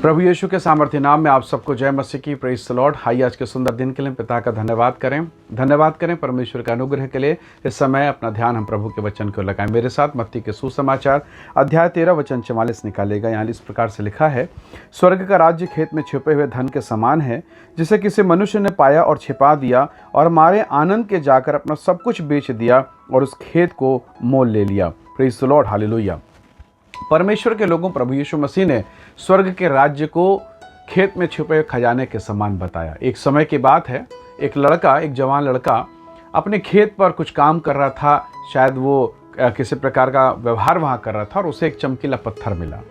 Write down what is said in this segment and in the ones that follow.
प्रभु यीशु के सामर्थ्य नाम में आप सबको जय मसीह की। Praise the Lord. आइए आज के सुंदर दिन के लिए पिता का धन्यवाद करें परमेश्वर के अनुग्रह के लिए। इस समय अपना ध्यान हम प्रभु के वचन को लगाएं। मेरे साथ मत्ती के सुसमाचार अध्याय 13 वचन 44 निकालेगा। यहाँ इस प्रकार से लिखा है, स्वर्ग का राज्य खेत में छिपे हुए धन के समान है, जिसे किसी मनुष्य ने पाया और छिपा दिया, और मारे आनंद के जाकर अपना सब कुछ बेच दिया और उस खेत को मोल ले लिया। Praise the lord, hallelujah. परमेश्वर के लोगों, प्रभु यीशु मसीह ने स्वर्ग के राज्य को खेत में छुपे हुए खजाने के समान बताया। एक समय की बात है, एक जवान लड़का अपने खेत पर कुछ काम कर रहा था। शायद वो किसी प्रकार का व्यवहार वहाँ कर रहा था और उसे एक चमकीला पत्थर मिला।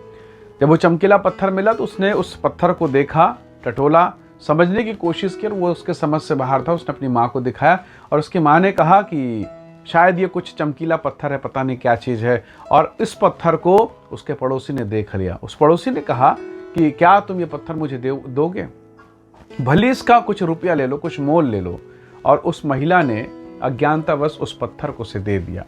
जब वो चमकीला पत्थर मिला तो उसने उस पत्थर को देखा, टटोला, समझने की कोशिश की और वो उसके समझ से बाहर था। उसने अपनी माँ को दिखाया और उसकी माँ ने कहा कि शायद ये कुछ चमकीला पत्थर है, पता नहीं क्या चीज़ है। और इस पत्थर को उसके पड़ोसी ने देख लिया। उस पड़ोसी ने कहा कि क्या तुम ये पत्थर मुझे दोगे? भले इसका कुछ रुपया ले लो, कुछ मोल ले लो। और उस महिला ने अज्ञानतावश उस पत्थर को उसे दे दिया।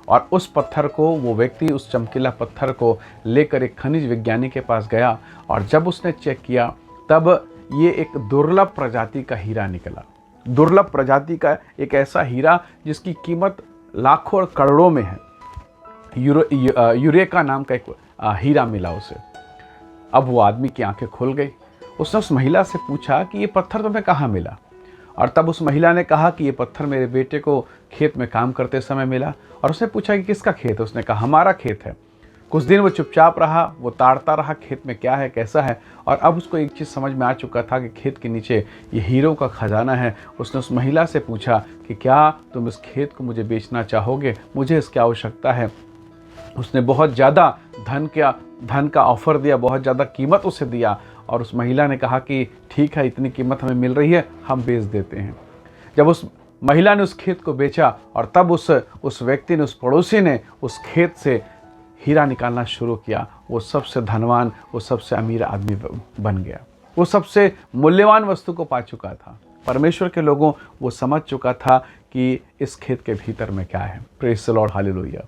और उस पत्थर को वो व्यक्ति, उस चमकीला पत्थर को लेकर एक खनिज विज्ञानी के पास गया और जब उसने चेक किया तब ये एक दुर्लभ प्रजाति का हीरा निकला। दुर्लभ प्रजाति का एक ऐसा हीरा जिसकी कीमत लाखों और करोड़ों में है। यूरेका नाम का एक हीरा मिला उसे। अब वो आदमी की आंखें खुल गई। उसने उस महिला से पूछा कि ये पत्थर तुम्हें कहाँ मिला? और तब उस महिला ने कहा कि ये पत्थर मेरे बेटे को खेत में काम करते समय मिला। और उसने पूछा कि किसका खेत है? उसने कहा हमारा खेत है। कुछ दिन वो चुपचाप रहा, वो ताड़ता रहा खेत में क्या है, कैसा है। और अब उसको एक चीज़ समझ में आ चुका था कि खेत के नीचे ये हीरों का खजाना है। उसने उस महिला से पूछा कि क्या तुम इस खेत को मुझे बेचना चाहोगे? मुझे इसकी आवश्यकता है। उसने बहुत ज़्यादा धन का ऑफर दिया, बहुत ज़्यादा कीमत उसे दिया। और उस महिला ने कहा कि ठीक है, इतनी कीमत हमें मिल रही है, हम बेच देते हैं। जब उस महिला ने उस खेत को बेचा और तब उस व्यक्ति ने, उस पड़ोसी ने उस खेत से हीरा निकालना शुरू किया, वो सबसे धनवान, वो सबसे अमीर आदमी बन गया। वो सबसे मूल्यवान वस्तु को पा चुका था। परमेश्वर के लोगों, वो समझ चुका था कि इस खेत के भीतर में क्या है। Praise the lord, hallelujah.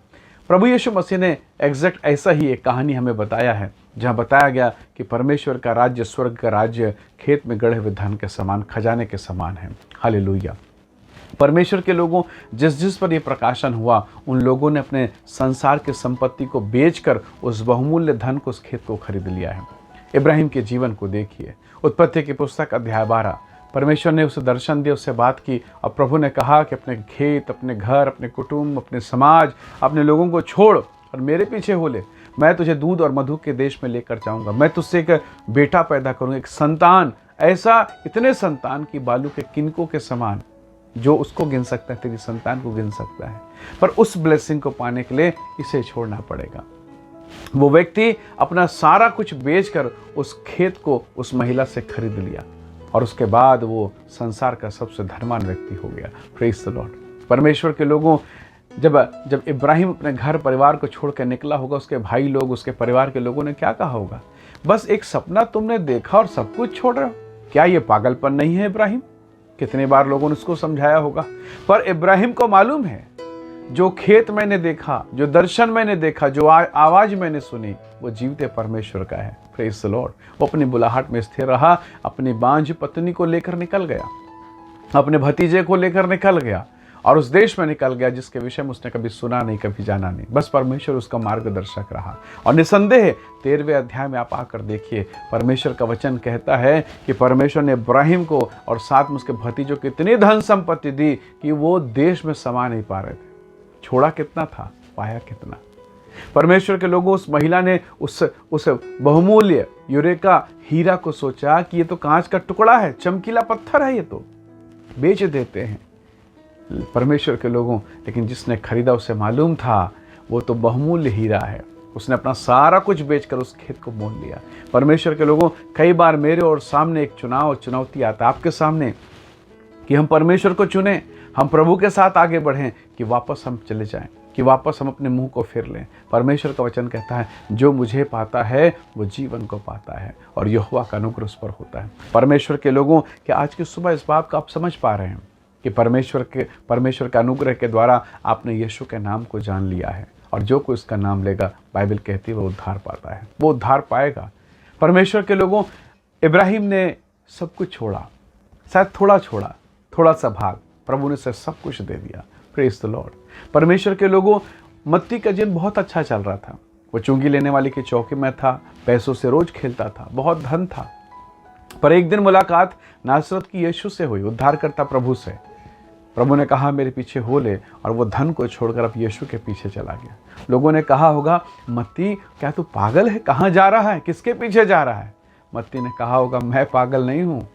प्रभु यीशु मसीह ने एग्जैक्ट ऐसा ही एक कहानी हमें बताया है, जहाँ बताया गया कि परमेश्वर का राज्य, स्वर्ग का राज्य खेत में गढ़े हुए धन के समान, खजाने के समान है। हालेलुया। परमेश्वर के लोगों, जिस पर यह प्रकाशन हुआ, उन लोगों ने अपने संसार की संपत्ति को बेचकर उस बहुमूल्य धन को, उस खेत को खरीद लिया है। इब्राहिम के जीवन को देखिए। उत्पत्ति की पुस्तक अध्याय 12, परमेश्वर ने उसे दर्शन दिया, उससे बात की और प्रभु ने कहा कि अपने खेत, अपने घर, अपने कुटुंब, अपने समाज, अपने लोगों को छोड़ और मेरे पीछे हो ले। मैं तुझे दूध और मधु के देश में लेकर जाऊंगा। मैं तुझसे एक बेटा पैदा करूंगा, एक संतान, ऐसा इतने संतान की बालू के किनकों के समान। जो उसको गिन सकता है, तेरी संतान को गिन सकता है। पर उस ब्लेसिंग को पाने के लिए इसे छोड़ना पड़ेगा। वो व्यक्ति अपना सारा कुछ बेचकर उस खेत को उस महिला से खरीद लिया और उसके बाद वो संसार का सबसे धनवान व्यक्ति हो गया। Praise the Lord. परमेश्वर के लोगों, जब इब्राहिम अपने घर परिवार को छोड़कर निकला होगा, उसके भाई लोग, उसके परिवार के लोगों ने क्या कहा होगा? बस एक सपना तुमने देखा और सब कुछ छोड़ रहे हो? क्या ये पागलपन नहीं है इब्राहिम? कितने बार लोगों ने उसको समझाया होगा। पर इब्राहिम को मालूम है, जो खेत मैंने देखा, जो दर्शन मैंने देखा, जो आवाज मैंने सुनी, वो जीवते परमेश्वर का है। Praise the Lord. वो अपनी बुलाहट में स्थिर रहा, अपनी बांझ पत्नी को लेकर निकल गया, अपने भतीजे को लेकर निकल गया और उस देश में निकल गया जिसके विषय में उसने कभी सुना नहीं, कभी जाना नहीं। बस परमेश्वर उसका मार्गदर्शक रहा। और निसंदेह 13वें अध्याय में आप आकर देखिए, परमेश्वर का वचन कहता है कि परमेश्वर ने इब्राहिम को और साथ में उसके भतीजों को इतनी धन संपत्ति दी कि वो देश में समा नहीं पा रहे थे। छोड़ा कितना था, पाया कितना। परमेश्वर के लोगों, उस महिला ने उस बहुमूल्य यूरेका हीरा को सोचा कि ये तो कांच का टुकड़ा है, चमकीला पत्थर है, ये तो बेच देते हैं। परमेश्वर के लोगों, लेकिन जिसने खरीदा उसे मालूम था वो तो बहुमूल्य हीरा है। उसने अपना सारा कुछ बेचकर उस खेत को मोल लिया। परमेश्वर के लोगों, कई बार मेरे और सामने एक चुनौती आता है आपके सामने कि हम परमेश्वर को चुनें, हम प्रभु के साथ आगे बढ़ें कि वापस हम चले जाएं, कि वापस हम अपने मुंह को फेर लें। परमेश्वर का वचन कहता है, जो मुझे पाता है वो जीवन को पाता है और यहोवा का अनुग्रह उस पर होता है। परमेश्वर के लोगों, कि आज की सुबह इस बात को आप समझ पा रहे हैं कि परमेश्वर के अनुग्रह के द्वारा आपने यीशु के नाम को जान लिया है और जो कोई उसका नाम लेगा, बाइबल कहती है वो उद्धार पाता है, वो उद्धार पाएगा। परमेश्वर के लोगों, इब्राहिम ने सब कुछ छोड़ा, शायद थोड़ा छोड़ा, थोड़ा सा भाग, प्रभु ने उसे सब कुछ दे दिया। Praise the Lord. परमेश्वर के लोगों, मत्ती का जीवन बहुत अच्छा चल रहा था। वो चुंगी लेने वाले की चौकी में था, पैसों से रोज खेलता था, बहुत धन था। पर एक दिन मुलाकात नासरत की यीशु से हुई, उद्धारकर्ता प्रभु से। प्रभु ने कहा मेरे पीछे हो ले, और वो धन को छोड़कर अब यीशु के पीछे चला गया। लोगों ने कहा होगा, मत्ती क्या तू पागल है, कहाँ जा रहा है, किसके पीछे जा रहा है? मत्ती ने कहा होगा, मैं पागल नहीं हूँ,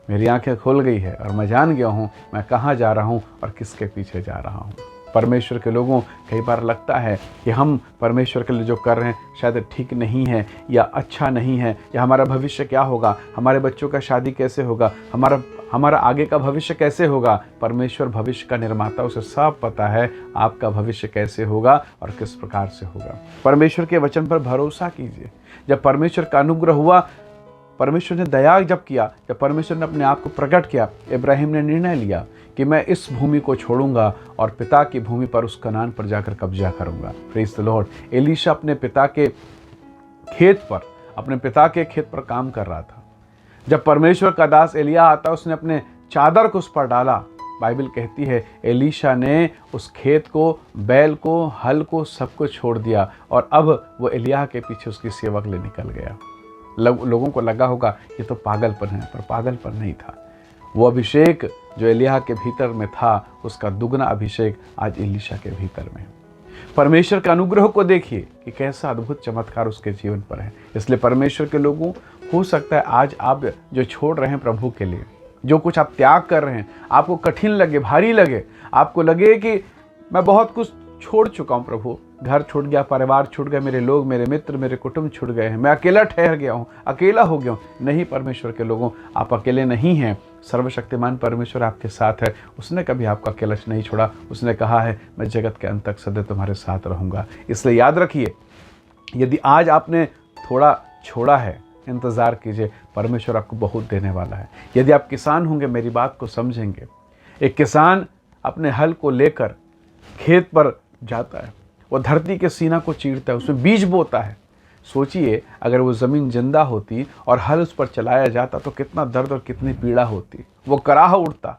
मेरी आंखें खुल गई है और मैं जान गया हूँ मैं कहाँ जा रहा हूँ और किसके पीछे जा रहा हूँ। परमेश्वर के लोगों, कई बार लगता है कि हम परमेश्वर के लिए जो कर रहे हैं शायद ठीक नहीं है, या अच्छा नहीं है, या हमारा भविष्य क्या होगा, हमारे बच्चों का शादी कैसे होगा, हमारा आगे का भविष्य कैसे होगा। परमेश्वर भविष्य का निर्माता, उसे सब पता है आपका भविष्य कैसे होगा और किस प्रकार से होगा। परमेश्वर के वचन पर भरोसा कीजिए। जब परमेश्वर का अनुग्रह हुआ, परमेश्वर ने दया जब किया, जब परमेश्वर ने अपने आप को प्रकट किया, इब्राहिम ने निर्णय लिया कि मैं इस भूमि को छोड़ूंगा और पिता की भूमि पर, उस कनान पर जाकर कब्जा करूंगा। Praise the Lord. एलीशा अपने पिता के खेत पर काम कर रहा था। जब परमेश्वर का दास एलिया आता, उसने अपने चादर को उस पर डाला। बाइबल कहती है एलीशा ने उस खेत को, बैल को, हल को, सब कुछ छोड़ दिया, और अब वो एलिया के पीछे उसकी सेवा के लिए निकल गया। लोगों को लगा होगा ये तो पागलपन है, पर पागलपन नहीं था। वो अभिषेक जो एलिया के भीतर में था, उसका दुगना अभिषेक आज एलीशा के भीतर में है। परमेश्वर के अनुग्रह को देखिए कि कैसा अद्भुत चमत्कार उसके जीवन पर है। इसलिए परमेश्वर के लोगों, हो सकता है आज आप जो छोड़ रहे हैं प्रभु के लिए, जो कुछ आप त्याग कर रहे हैं, आपको कठिन लगे, भारी लगे, आपको लगे कि मैं बहुत कुछ छोड़ चुका हूँ प्रभु, घर छूट गया, परिवार छूट गया, मेरे लोग, मेरे मित्र, मेरे कुटुंब छूट गए हैं, मैं अकेला ठहर गया हूँ, अकेला हो गया हूँ। नहीं, परमेश्वर के लोगों, आप अकेले नहीं हैं। सर्वशक्तिमान परमेश्वर आपके साथ है। उसने कभी आपका अकेला नहीं छोड़ा। उसने कहा है मैं जगत के अंत तक सदैव तुम्हारे साथ रहूँगा। इसलिए याद रखिए, यदि आज आपने थोड़ा छोड़ा है, इंतज़ार कीजिए, परमेश्वर आपको बहुत देने वाला है। यदि आप किसान होंगे, मेरी बात को समझेंगे। एक किसान अपने हल को लेकर खेत पर जाता है, वो धरती के सीना को चीरता है, उसमें बीज बोता है। सोचिए अगर वो ज़मीन जिंदा होती और हल उस पर चलाया जाता तो कितना दर्द और कितनी पीड़ा होती, वो कराह उठता।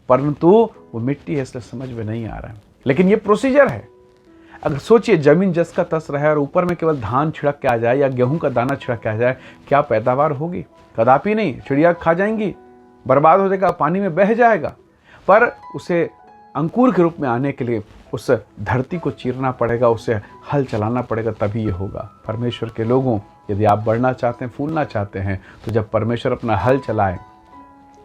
परंतु वो मिट्टी है, इसलिए समझ में नहीं आ रहा है, लेकिन ये प्रोसीजर है। अगर सोचिए ज़मीन जस का तस रहे और ऊपर में केवल धान छिड़क के आ जाए या गेहूं का दाना छिड़क के आ जाए, क्या पैदावार होगी? कदापि नहीं। चिड़िया खा जाएंगी, बर्बाद हो जाएगा, पानी में बह जाएगा। पर उसे अंकुर के रूप में आने के लिए उस धरती को चीरना पड़ेगा, उसे हल चलाना पड़ेगा, तभी ये होगा। परमेश्वर के लोगों, यदि आप बढ़ना चाहते हैं, फूलना चाहते हैं, तो जब परमेश्वर अपना हल चलाए,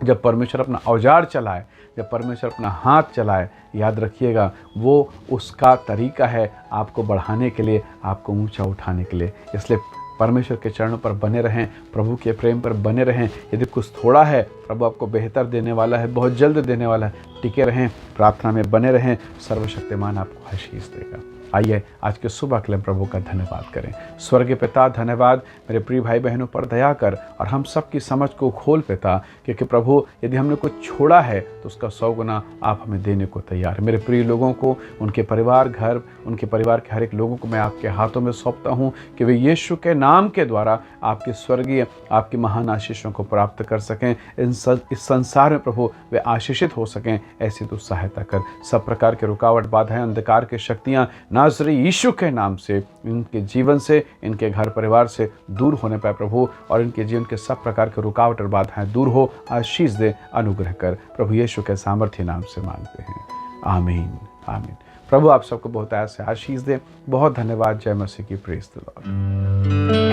जब परमेश्वर अपना औजार चलाए, जब परमेश्वर अपना हाथ चलाए, याद रखिएगा वो उसका तरीका है आपको बढ़ाने के लिए, आपको ऊंचा उठाने के लिए। इसलिए परमेश्वर के चरणों पर बने रहें, प्रभु के प्रेम पर बने रहें। यदि कुछ थोड़ा है, प्रभु आपको बेहतर देने वाला है, बहुत जल्द देने वाला है। टिके रहें, प्रार्थना में बने रहें, सर्वशक्तिमान आपको आशीष देगा। आइए आज के सुबह के लिए प्रभु का धन्यवाद करें। स्वर्गीय पिता, धन्यवाद मेरे प्रिय भाई बहनों पर दया कर और हम सब की समझ को खोल पिता, क्योंकि प्रभु यदि हमने कुछ छोड़ा है तो उसका 100 गुना आप हमें देने को तैयार है। मेरे प्रिय लोगों को, उनके परिवार, घर, उनके परिवार के हर एक लोगों को मैं आपके हाथों में सौंपता हूँ कि वे यीशु के नाम के द्वारा आपके स्वर्गीय, आपकी महान आशीषों को प्राप्त कर सकें। इस संसार में प्रभु वे आशीषित हो सकें, ऐसी तो सहायता कर। सब प्रकार के रुकावट, बाधाएं, अंधकार की शक्तियाँ नाज़री यीशु के नाम से इनके जीवन से, इनके घर परिवार से दूर होने पाए प्रभु, और इनके जीवन के सब प्रकार के रुकावट और बाधाएं दूर हो। आशीष दे, अनुग्रह कर, प्रभु यीशु के सामर्थ्य नाम से मांगते हैं, आमीन, आमीन। प्रभु आप सबको बहुत ऐसे आशीष दे। बहुत धन्यवाद। जय मसीह की। Praise the Lord.